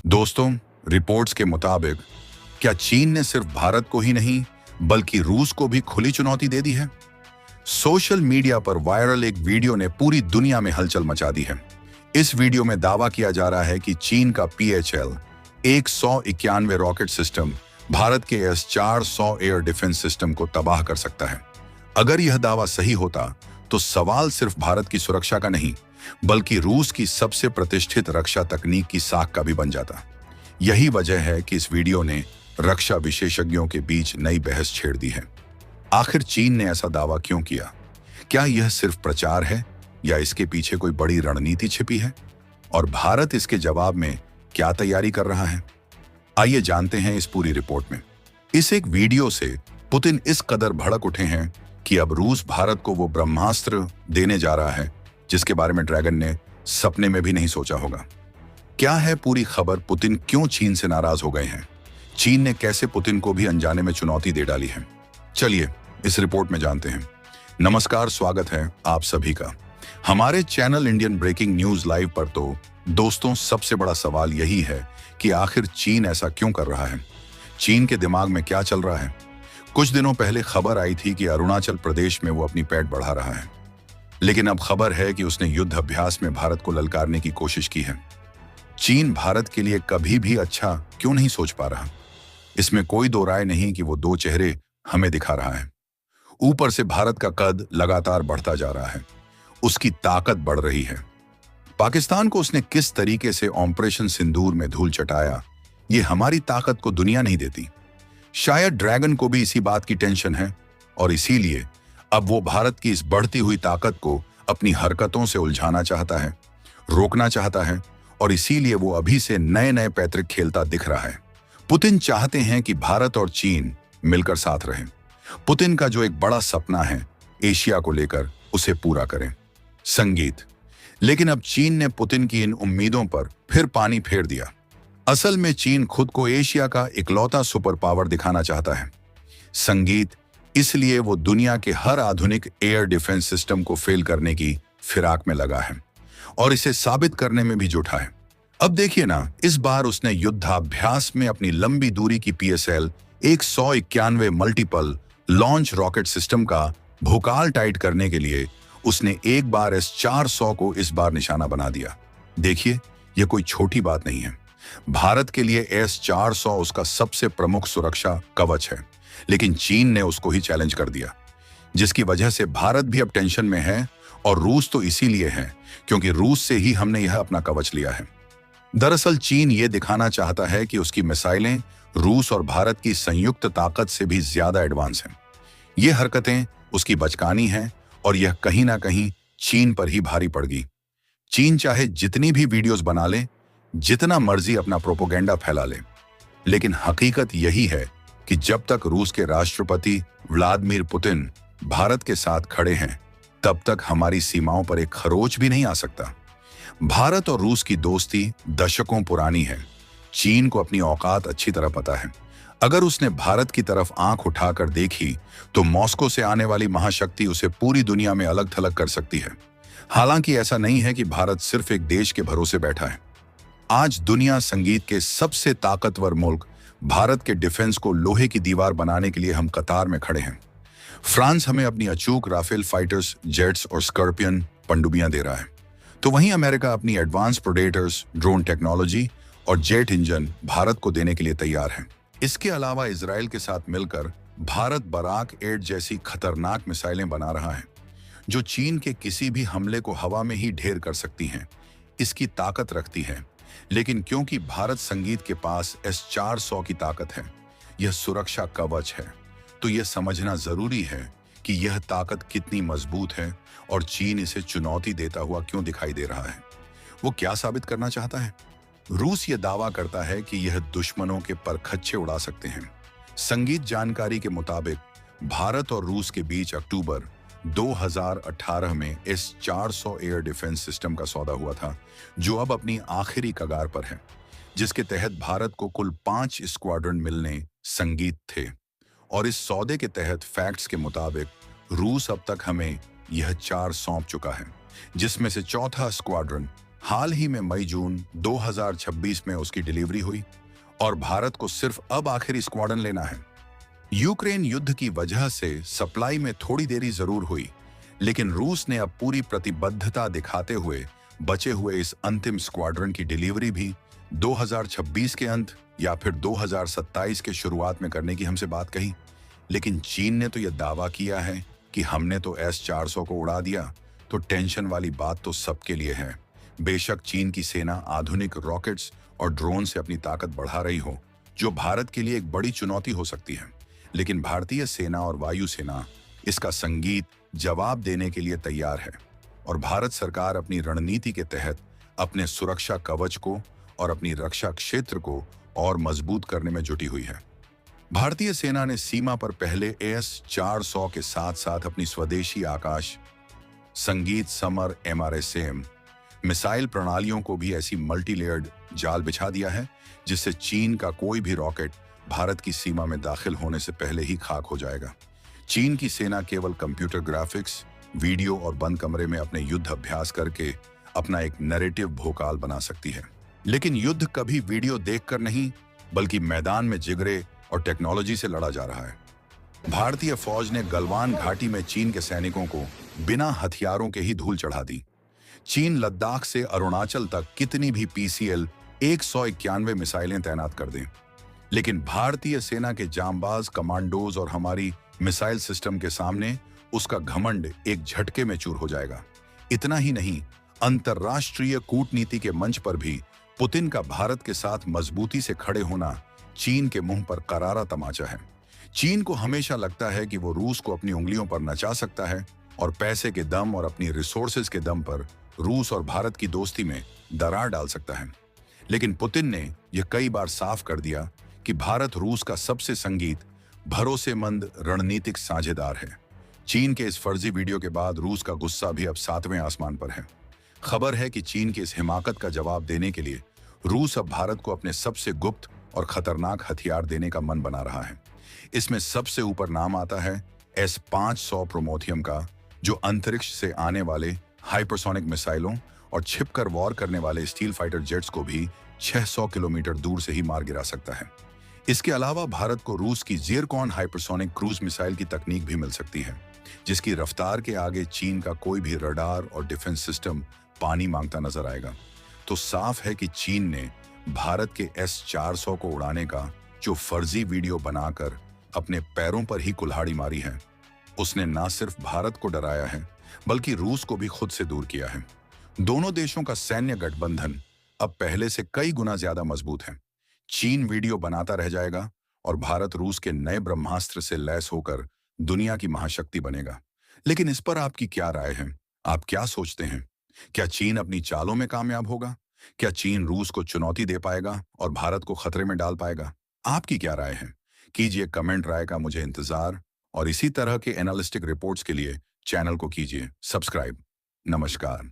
दोस्तों, रिपोर्ट्स के मुताबिक क्या चीन ने सिर्फ भारत को ही नहीं बल्कि रूस को भी खुली चुनौती दे दी है। सोशल मीडिया पर वायरल एक वीडियो ने पूरी दुनिया में हलचल मचा दी है। इस वीडियो में दावा किया जा रहा है कि चीन का PHL 191 रॉकेट सिस्टम भारत के S-400 एयर डिफेंस सिस्टम को तबाह कर सकता है। अगर यह दावा सही होता तो सवाल सिर्फ भारत की सुरक्षा का नहीं बल्कि रूस की सबसे प्रतिष्ठित रक्षा तकनीक की साख का भी बन जाता। यही वजह है कि इस वीडियो ने रक्षा विशेषज्ञों के बीच नई बहस छेड़ दी है। आखिर चीन ने ऐसा दावा क्यों किया? क्या यह सिर्फ प्रचार है या इसके पीछे कोई बड़ी रणनीति छिपी है? और भारत इसके जवाब में क्या तैयारी कर रहा है? आइए जानते हैं इस पूरी रिपोर्ट में। इस एक वीडियो से पुतिन इस कदर भड़क उठे हैं कि अब रूस भारत को वो ब्रह्मास्त्र देने जा रहा है जिसके बारे में ड्रैगन ने सपने में भी नहीं सोचा होगा। क्या है पूरी खबर? पुतिन क्यों चीन से नाराज हो गए हैं? चीन ने कैसे पुतिन को भी अनजाने में चुनौती दे डाली है? चलिए इस रिपोर्ट में जानते हैं। नमस्कार, स्वागत है आप सभी का हमारे channel Indian breaking news live पर। तो दोस्तों, सबसे बड़ा सवाल यही है कि आखिर चीन ऐसा क्यों कर रहा है? चीन के दिमाग में क्या चल रहा है? कुछ दिनों पहले खबर आई थी कि अरुणाचल प्रदेश में वो अपनी पैठ बढ़ा रहा है, लेकिन अब खबर है कि उसने युद्ध अभ्यास में भारत को ललकारने की कोशिश की है। चीन भारत के लिए कभी भी अच्छा क्यों नहीं सोच पा रहा? इसमें कोई दो राय नहीं कि वो दो चेहरे हमें दिखा रहा है। ऊपर से भारत का कद लगातार बढ़ता जा रहा है, उसकी ताकत बढ़ रही है। पाकिस्तान को उसने किस तरीके से ऑपरेशन सिंदूर में धूल चटाया, ये हमारी ताकत को दुनिया नहीं देती। शायद ड्रैगन को भी इसी बात की टेंशन है और इसीलिए अब वो भारत की इस बढ़ती हुई ताकत को अपनी हरकतों से उलझाना चाहता है, रोकना चाहता है, और इसीलिए वो अभी से नए नए पैतृक खेलता दिख रहा है। पुतिन चाहते हैं कि भारत और चीन मिलकर साथ रहें। पुतिन का जो एक बड़ा सपना है एशिया को लेकर, उसे पूरा करें। संगीत। लेकिन अब चीन ने पुतिन की इन उम्मीदों पर फिर पानी फेर दिया। असल में चीन खुद को एशिया का इकलौता सुपर पावर दिखाना चाहता है। संगीत। इसलिए वो दुनिया के हर आधुनिक एयर डिफेंस सिस्टम को फेल करने की फिराक में लगा है और इसे साबित करने में भी जुटा है। अब देखिए ना, इस बार उसने युद्धाभ्यास में अपनी लंबी दूरी की PSL 191 multiple launch rocket system का भूकाल टाइट करने के लिए उसने एक बार S-400 को इस बार निशाना बना दिया। देखिए, यह कोई छोटी बात नहीं है। भारत के लिए S-400 उसका सबसे प्रमुख सुरक्षा कवच है, लेकिन चीन ने उसको ही चैलेंज कर दिया, जिसकी वजह से भारत भी अब टेंशन में है। और रूस तो इसीलिए है क्योंकि रूस से ही हमने यह अपना कवच लिया है। दरअसल चीन ये दिखाना चाहता है कि उसकी मिसाइलें रूस और भारत की संयुक्त ताकत से भी ज्यादा एडवांस हैं। ये हरकतें उसकी बचकानी हैं और यह कहीं ना कहीं चीन पर ही भारी पड़ गई। चीन चाहे जितनी भी वीडियोस बना ले, जितना मर्जी अपना प्रोपोगेंडा फैला ले, लेकिन हकीकत यही है कि जब तक रूस के राष्ट्रपति व्लादिमीर पुतिन भारत के साथ खड़े हैं, तब तक हमारी सीमाओं पर एक खरोच भी नहीं आ सकता। भारत और रूस की दोस्ती दशकों पुरानी है। चीन को अपनी औकात अच्छी तरह पता है। अगर उसने भारत की तरफ आंख उठाकर देखी तो मॉस्को से आने वाली महाशक्ति उसे पूरी दुनिया में अलग थलग कर सकती है। हालांकि ऐसा नहीं है कि भारत सिर्फ एक देश के भरोसे बैठा है। आज दुनिया संगीत के सबसे ताकतवर मुल्क भारत के डिफेंस को लोहे की दीवार बनाने के लिए हम कतार में खड़े हैं। फ्रांस हमें अपनी अचूक राफेल फाइटर्स जेट्स और स्कॉर्पियन पनडुब्बियां दे रहा है, तो वहीं अमेरिका अपनी एडवांस प्रेडेटर्स ड्रोन टेक्नोलॉजी और जेट इंजन भारत को देने के लिए तैयार है। इसके अलावा इजराइल के साथ मिलकर भारत बराक 8 जैसी खतरनाक मिसाइलें बना रहा है, जो चीन के किसी भी हमले को हवा में ही ढेर कर सकती हैं। इसकी ताकत रखती है, लेकिन क्योंकि भारत संगीत के पास S-400 की ताकत है, यह सुरक्षा कवच है, तो यह समझना जरूरी है कि यह ताकत कितनी मजबूत है और चीन इसे चुनौती देता हुआ क्यों दिखाई दे रहा है। वो क्या साबित करना चाहता है? रूस यह दावा करता है कि यह दुश्मनों के परखच्चे उड़ा सकते हैं। संगीत जानकारी के मुताबिक भारत और रूस के बीच अक्टूबर 2018 में S-400 एयर डिफेंस सिस्टम का सौदा हुआ था, जो अब अपनी आखिरी कगार पर है, जिसके तहत भारत को कुल 5 स्क्वाड्रन मिलने संगीत थे। और इस सौदे के तहत फैक्ट्स के मुताबिक रूस अब तक हमें यह 4 सौंप चुका है, जिसमें से चौथा स्क्वाड्रन हाल ही में मई जून 2026 में उसकी डिलीवरी हुई और भारत को सिर्फ अब आखिरी स्क्वाड्रन लेना है। यूक्रेन युद्ध की वजह से सप्लाई में थोड़ी देरी जरूर हुई, लेकिन रूस ने अब पूरी प्रतिबद्धता दिखाते हुए बचे हुए इस अंतिम स्क्वाड्रन की डिलीवरी भी 2026 के अंत या फिर 2027 के शुरुआत में करने की हमसे बात कही। लेकिन चीन ने तो यह दावा किया है कि हमने तो S-400 को उड़ा दिया, तो टेंशन वाली बात तो सबके लिए है। बेशक चीन की सेना आधुनिक रॉकेट्स और ड्रोन से अपनी ताकत बढ़ा रही हो, जो भारत के लिए एक बड़ी चुनौती हो सकती है, लेकिन भारतीय सेना और वायुसेना इसका संगीत जवाब देने के लिए तैयार है और भारत सरकार अपनी रणनीति के तहत अपने सुरक्षा कवच को और अपनी रक्षा क्षेत्र को और मजबूत करने में जुटी हुई है। भारतीय सेना ने सीमा पर पहले S-400 के साथ साथ अपनी स्वदेशी आकाश संगीत समर MRSAM मिसाइल प्रणालियों को भी ऐसी मल्टीलेयर्ड जाल बिछा दिया है जिससे चीन का कोई भी रॉकेट भारत की सीमा में दाखिल होने से पहले ही खाक हो जाएगा। चीन की सेना केवल कंप्यूटर ग्राफिक्स, वीडियो और बंद कमरे में अपने युद्ध अभ्यास करके अपना एक नैरेटिव भोकाल बना सकती है, लेकिन युद्ध कभी वीडियो देखकर नहीं बल्कि मैदान में जिगरे और टेक्नोलॉजी से लड़ा जा रहा है। भारतीय फौज ने गलवान घाटी में चीन के सैनिकों को बिना हथियारों के ही धूल चढ़ा दी। चीन लद्दाख से अरुणाचल तक कितनी भी PCL 191 मिसाइलें तैनात कर दें, लेकिन भारतीय सेना के जांबाज कमांडोज और हमारी मिसाइल सिस्टम के सामने उसका घमंड एक झटके में चूर हो जाएगा। इतना ही नहीं, अंतर्राष्ट्रीय कूटनीति के मंच पर भी पुतिन का भारत के साथ मजबूती से खड़े होना चीन के मुंह पर करारा तमाचा है। चीन को हमेशा लगता है कि वो रूस को अपनी उंगलियों पर नचा सकता है और पैसे के दम और अपनी रिसोर्सेज के दम पर रूस और भारत की दोस्ती में दरार डाल सकता है। लेकिन पुतिन ने यह कई बार साफ कर दिया कि भारत रूस का सबसे संगीत भरोसेमंद रणनीतिक साझेदार है। चीन के इस फर्जी वीडियो के बाद रूस का गुस्सा भी अब 7वें आसमान पर है। खबर है कि चीन की इस हिमाकत का जवाब देने के लिए रूस अब भारत को अपने सबसे गुप्त और खतरनाक हथियार देने का मन बना रहा है। इसमें सबसे ऊपर नाम आता है S-500 प्रोमेथियम का, जो अंतरिक्ष से आने वाले हाइपरसोनिक मिसाइलों और छिपकर वॉर करने वाले स्टील फाइटर जेट्स को भी 600 किलोमीटर दूर से ही मार गिरा सकता है। इसके अलावा भारत को रूस की ज़िरकॉन हाइपरसोनिक क्रूज मिसाइल की तकनीक भी मिल सकती है, जिसकी रफ्तार के आगे चीन का कोई भी रडार और डिफेंस सिस्टम पानी मांगता नजर आएगा। तो साफ है कि चीन ने भारत के S-400 को उड़ाने का जो फर्जी वीडियो बनाकर अपने पैरों पर ही कुल्हाड़ी मारी है, उसने न सिर्फ भारत को डराया है बल्कि रूस को भी खुद से दूर किया है। दोनों देशों का सैन्य गठबंधन अब पहले से कई गुना ज्यादा मजबूत है। चीन वीडियो बनाता रह जाएगा और भारत रूस के नए ब्रह्मास्त्र से लैस होकर दुनिया की महाशक्ति बनेगा। लेकिन इस पर आपकी क्या राय है? आप क्या सोचते हैं? क्या चीन अपनी चालों में कामयाब होगा? क्या चीन रूस को चुनौती दे पाएगा और भारत को खतरे में डाल पाएगा? आपकी क्या राय है? कीजिए कमेंट, राय का मुझे इंतजार, और इसी तरह के एनालिस्टिक रिपोर्ट्स के लिए चैनल को कीजिए सब्सक्राइब। नमस्कार।